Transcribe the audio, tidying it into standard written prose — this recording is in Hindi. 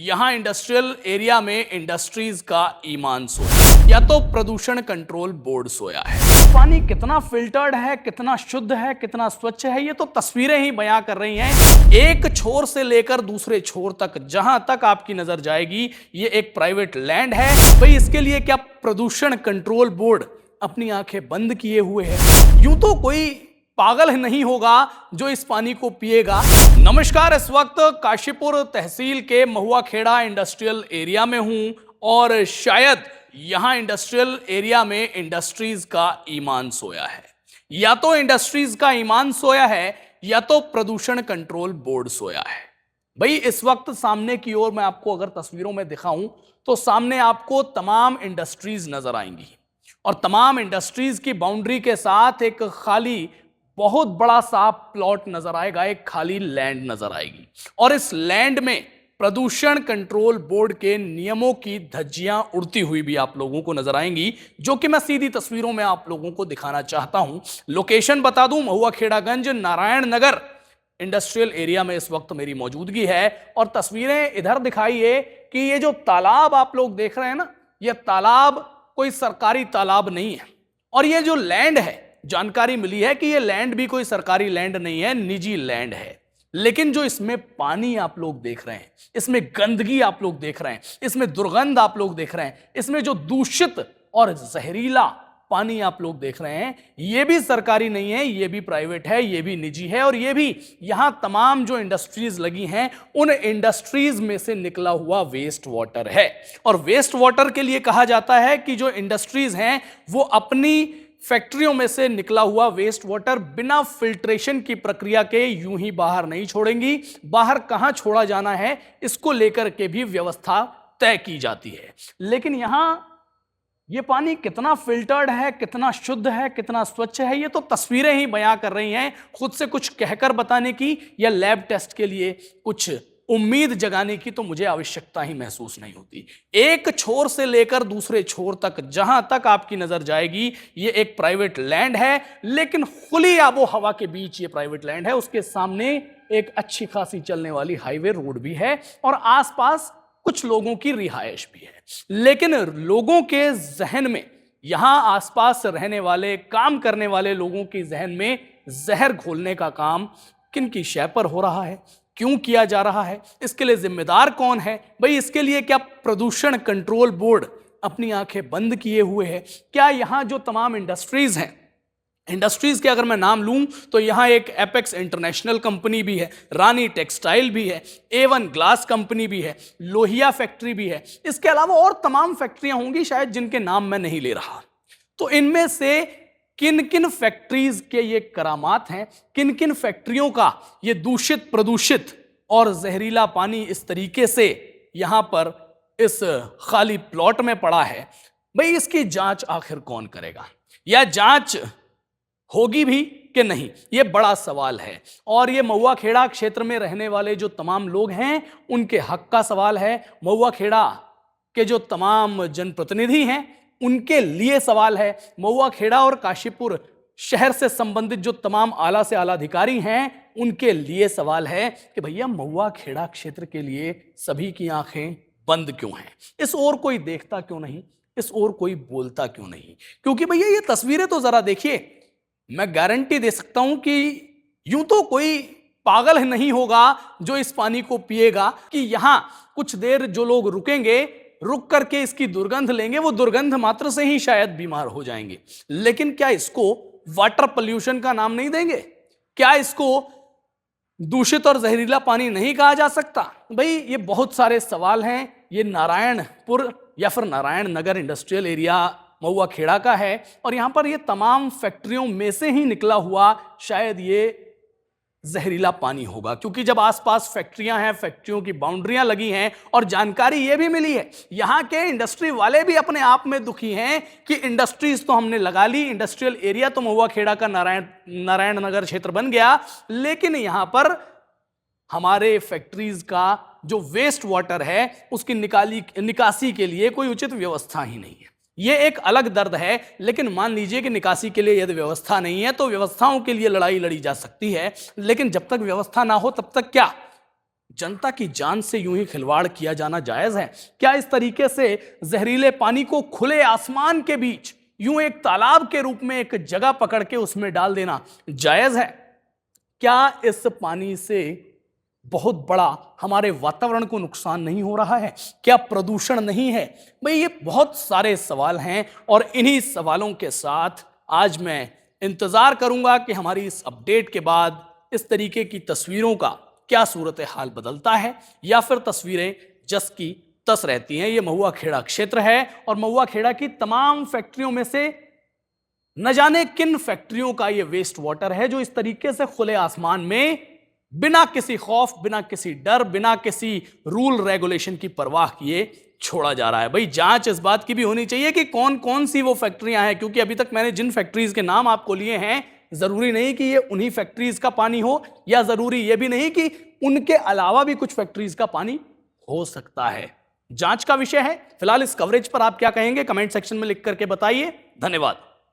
यहाँ इंडस्ट्रियल एरिया में इंडस्ट्रीज का ईमान सोया या तो प्रदूषण कंट्रोल बोर्ड सोया है। पानी कितना फिल्टर्ड है, कितना शुद्ध है, कितना स्वच्छ है, ये तो तस्वीरें ही बयां कर रही हैं। एक छोर से लेकर दूसरे छोर तक, जहां तक आपकी नजर जाएगी, ये एक प्राइवेट लैंड है। भाई इसके लिए क्या प्रदूषण कंट्रोल बोर्ड अपनी आंखें बंद किए हुए है? यूं तो कोई पागल नहीं होगा जो इस पानी को पिएगा। नमस्कार, इस वक्त काशीपुर तहसील के महुआ खेड़ा इंडस्ट्रियल एरिया में हूं और शायद यहां इंडस्ट्रियल एरिया में इंडस्ट्रीज का ईमान सोया है। या तो इंडस्ट्रीज का ईमान सोया है या तो प्रदूषण कंट्रोल बोर्ड सोया है। भाई इस वक्त सामने की ओर मैं आपको अगर तस्वीरों में दिखाऊं तो सामने आपको तमाम इंडस्ट्रीज नजर आएंगी और तमाम इंडस्ट्रीज की बाउंड्री के साथ एक खाली बहुत बड़ा सा प्लॉट नजर आएगा, एक खाली लैंड नजर आएगी और इस लैंड में प्रदूषण कंट्रोल बोर्ड के नियमों की धज्जियां उड़ती हुई भी आप लोगों को नजर आएंगी, जो कि मैं सीधी तस्वीरों में आप लोगों को दिखाना चाहता हूं। लोकेशन बता दूं, महुआ खेड़ागंज नारायण नगर इंडस्ट्रियल एरिया में इस वक्त मेरी मौजूदगी है और तस्वीरें इधर दिखाइए कि ये जो तालाब आप लोग देख रहे हैं ना, यह तालाब कोई सरकारी तालाब नहीं है और ये जो लैंड है, जानकारी मिली है कि ये लैंड भी कोई सरकारी लैंड नहीं है, निजी लैंड है। लेकिन जो इसमें पानी आप लोग देख रहे हैं, इसमें गंदगी आप लोग देख रहे हैं, इसमें दुर्गंध आप लोग देख रहे हैं, इसमें जो दूषित और जहरीला पानी आप लोग देख रहे हैं, ये भी सरकारी नहीं है, ये भी प्राइवेट है, ये भी निजी है और ये भी यहां तमाम जो इंडस्ट्रीज लगी हैं उन इंडस्ट्रीज में से निकला हुआ वेस्ट वाटर है। और वेस्ट वाटर के लिए कहा जाता है कि जो इंडस्ट्रीज हैं वो अपनी फैक्ट्रियों में से निकला हुआ वेस्ट वाटर बिना फिल्ट्रेशन की प्रक्रिया के यूं ही बाहर नहीं छोड़ेंगी। बाहर कहां छोड़ा जाना है इसको लेकर के भी व्यवस्था तय की जाती है। लेकिन यहां ये पानी कितना फिल्टर्ड है, कितना शुद्ध है, कितना स्वच्छ है, ये तो तस्वीरें ही बयां कर रही हैं। खुद से कुछ कहकर बताने की या लैब टेस्ट के लिए कुछ उम्मीद जगाने की तो मुझे आवश्यकता ही महसूस नहीं होती। एक छोर से लेकर दूसरे छोर तक, जहां तक आपकी नजर जाएगी, ये एक प्राइवेट लैंड है, लेकिन खुली आबो हवा के बीच ये प्राइवेट लैंड है। उसके सामने एक अच्छी खासी चलने वाली हाईवे रोड भी है और आसपास कुछ लोगों की रिहायश भी है। लेकिन लोगों के जहन में, यहां आसपास रहने वाले, काम करने वाले लोगों के जहन में जहर घोलने का काम किन की शय पर हो रहा है, क्यों किया जा रहा है, इसके लिए जिम्मेदार कौन है? भाई इसके लिए क्या प्रदूषण कंट्रोल बोर्ड अपनी आंखें बंद किए हुए है? क्या यहां जो तमाम इंडस्ट्रीज हैं, इंडस्ट्रीज के अगर मैं नाम लूं तो यहां एक एपेक्स इंटरनेशनल कंपनी भी है, रानी टेक्सटाइल भी है, A1 ग्लास कंपनी भी है, लोहिया फैक्ट्री भी है, इसके अलावा और तमाम फैक्ट्रियां होंगी शायद जिनके नाम मैं नहीं ले रहा। तो इनमें से किन किन फैक्ट्रीज के ये करामात हैं, किन किन फैक्ट्रियों का ये दूषित, प्रदूषित और जहरीला पानी इस तरीके से यहां पर इस खाली प्लॉट में पड़ा है, भाई इसकी जांच आखिर कौन करेगा? या जांच होगी भी कि नहीं, ये बड़ा सवाल है। और ये महुआ खेड़ा क्षेत्र में रहने वाले जो तमाम लोग हैं उनके हक का सवाल है। महुआ खेड़ा के जो तमाम जनप्रतिनिधि हैं उनके लिए सवाल है। महुआ खेड़ा और काशीपुर शहर से संबंधित जो तमाम आला से आला अधिकारी हैं उनके लिए सवाल है कि भैया महुआ खेड़ा क्षेत्र के लिए सभी की आंखें बंद क्यों हैं? इस ओर कोई देखता क्यों नहीं? इस ओर कोई बोलता क्यों नहीं? क्योंकि भैया ये तस्वीरें तो जरा देखिए, मैं गारंटी दे सकता हूं कि यूं तो कोई पागल नहीं होगा जो इस पानी को पिएगा कि यहां कुछ देर जो लोग रुकेंगे, रुक करके इसकी दुर्गंध लेंगे, वो दुर्गंध मात्र से ही शायद बीमार हो जाएंगे। लेकिन क्या इसको वाटर पोल्यूशन का नाम नहीं देंगे? क्या इसको दूषित और जहरीला पानी नहीं कहा जा सकता? भाई ये बहुत सारे सवाल हैं। ये नारायणपुर या फिर नारायण नगर इंडस्ट्रियल एरिया महुआ खेड़ा का है और यहां पर ये तमाम फैक्ट्रियों में से ही निकला हुआ शायद ये जहरीला पानी होगा, क्योंकि जब आसपास फैक्ट्रियां हैं, फैक्ट्रियों की बाउंड्रियां लगी हैं और जानकारी यह भी मिली है, यहां के इंडस्ट्री वाले भी अपने आप में दुखी हैं कि इंडस्ट्रीज तो हमने लगा ली, इंडस्ट्रियल एरिया तो महुआ खेड़ा का नारायण नगर क्षेत्र बन गया, लेकिन यहां पर हमारे फैक्ट्रीज का जो वेस्ट वाटर है उसकी निकासी के लिए कोई उचित व्यवस्था ही नहीं है। ये एक अलग दर्द है, लेकिन मान लीजिए कि निकासी के लिए यदि व्यवस्था नहीं है तो व्यवस्थाओं के लिए लड़ाई लड़ी जा सकती है, लेकिन जब तक व्यवस्था ना हो तब तक क्या जनता की जान से यूं ही खिलवाड़ किया जाना जायज है? क्या इस तरीके से जहरीले पानी को खुले आसमान के बीच यूं एक तालाब के रूप में एक जगह पकड़ के उसमें डाल देना जायज है? क्या इस पानी से बहुत बड़ा हमारे वातावरण को नुकसान नहीं हो रहा है? क्या प्रदूषण नहीं है? भाई ये बहुत सारे सवाल हैं और इन्हीं सवालों के साथ आज मैं इंतजार करूंगा कि हमारी इस अपडेट के बाद इस तरीके की तस्वीरों का क्या सूरत हाल बदलता है या फिर तस्वीरें जस की तस रहती हैं। ये महुआ खेड़ा क्षेत्र है और महुआ खेड़ा की तमाम फैक्ट्रियों में से न जाने किन फैक्ट्रियों का ये वेस्ट वाटर है जो इस तरीके से खुले आसमान में बिना किसी खौफ, बिना किसी डर, बिना किसी रूल रेगुलेशन की परवाह किए छोड़ा जा रहा है। भाई जांच इस बात की भी होनी चाहिए कि कौन कौन सी वो फैक्ट्रियां हैं, क्योंकि अभी तक मैंने जिन फैक्ट्रीज के नाम आपको लिए हैं जरूरी नहीं कि ये उन्हीं फैक्ट्रीज का पानी हो, या जरूरी ये भी नहीं कि उनके अलावा भी कुछ फैक्ट्रीज का पानी हो सकता है। जांच का विषय है। फिलहाल इस कवरेज पर आप क्या कहेंगे कमेंट सेक्शन में लिख करके बताइए। धन्यवाद।